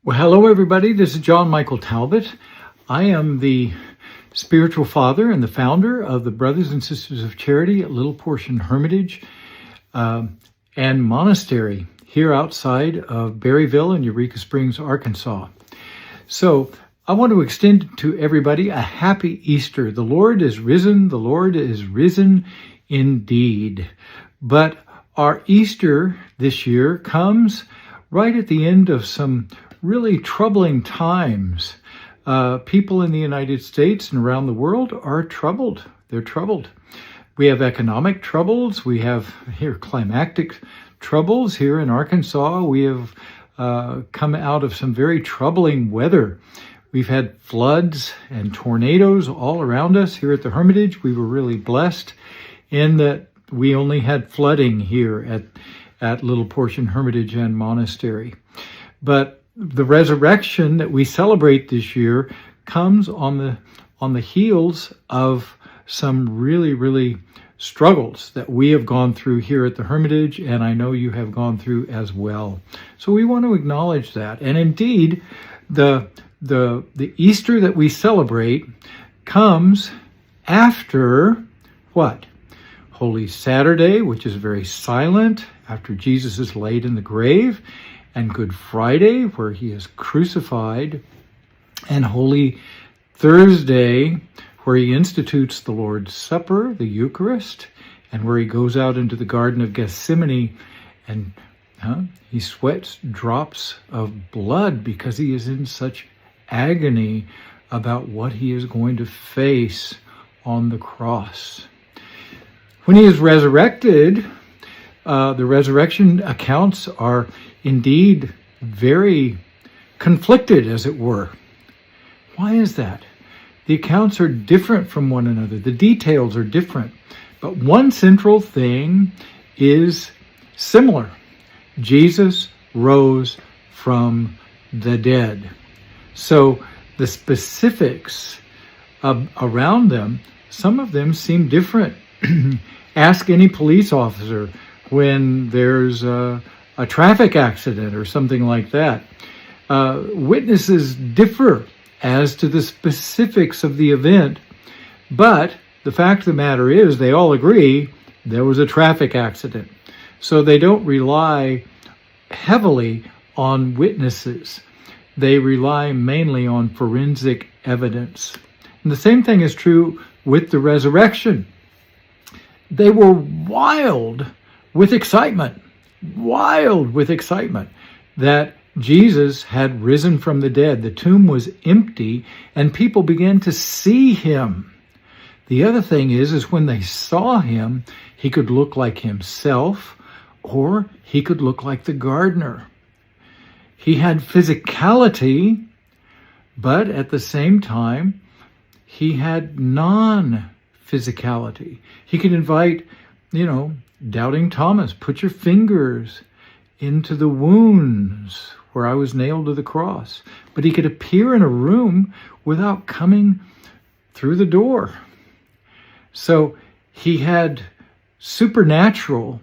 Well, hello everybody. This is John Michael Talbot. I am the spiritual father and the founder of the Brothers and Sisters of Charity at Little Portion Hermitage and Monastery here outside of Berryville in Eureka Springs, Arkansas. So I want to extend to everybody a happy Easter. The Lord is risen. The Lord is risen indeed. But our Easter this year comes right at the end of some really troubling times. People in the United States and around the world are troubled. They're troubled. We have economic troubles. We have here climactic troubles. Here in Arkansas, we have come out of some very troubling weather. We've had floods and tornadoes all around us here at the Hermitage. We were really blessed in that we only had flooding here at Little Portion Hermitage and Monastery. But the resurrection that we celebrate this year comes on the heels of some really struggles that we have gone through here at the Hermitage, and I know you have gone through as well. So we want to acknowledge that. And indeed, the Easter that we celebrate comes after what? Holy Saturday, which is very silent, after Jesus is laid in the grave, and Good Friday, where he is crucified, and Holy Thursday, where he institutes the Lord's Supper, the Eucharist, and where he goes out into the Garden of Gethsemane and he sweats drops of blood because he is in such agony about what he is going to face on the cross. When he is resurrected, the resurrection accounts are indeed very conflicted, as it were. Why is that? The accounts are different from one another. The details are different. But one central thing is similar. Jesus rose from the dead. So the specifics around them, some of them seem different. Ask any police officer when there's a traffic accident or something like that. Witnesses differ as to the specifics of the event, but the fact of the matter is they all agree there was a traffic accident. So they don't rely heavily on witnesses. They rely mainly on forensic evidence. And the same thing is true with the resurrection. They were wild with excitement that Jesus had risen from the dead. The tomb was empty and people began to see him. The other thing is when they saw him, he could look like himself or he could look like the gardener. He had physicality, but at the same time, he had non-physicality. He could invite, doubting Thomas, put your fingers into the wounds where I was nailed to the cross. But he could appear in a room without coming through the door. So he had supernatural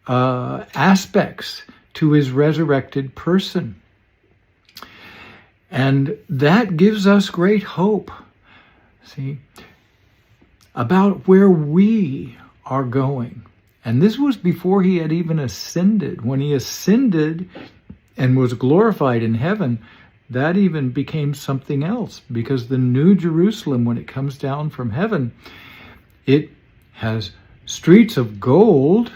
aspects to his resurrected person. And that gives us great hope, about where we are going. And this was before he had even ascended. When he ascended and was glorified in heaven, that even became something else, because the New Jerusalem, when it comes down from heaven, it has streets of gold,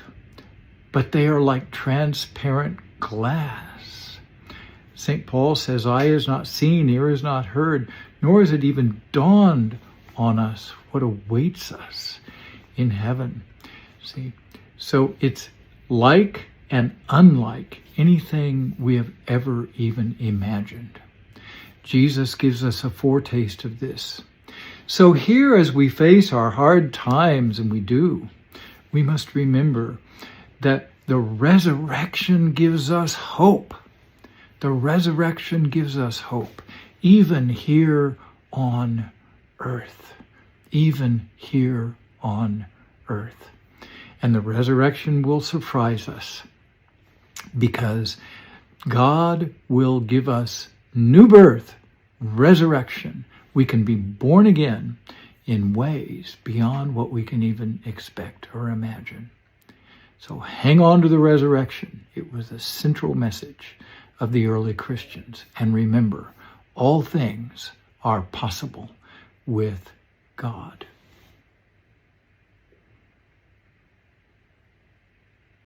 but they are like transparent glass. St. Paul says, eye is not seen, ear is not heard, nor is it even dawned on us what awaits us in heaven. So it's like and unlike anything we have ever even imagined. Jesus gives us a foretaste of this. So here, as we face our hard times, and we must remember that the resurrection gives us hope. The resurrection gives us hope, even here on earth. Even here on earth. And the resurrection will surprise us, because God will give us new birth, resurrection. We can be born again in ways beyond what we can even expect or imagine. So hang on to the resurrection. It was the central message of the early Christians. And remember, all things are possible with God.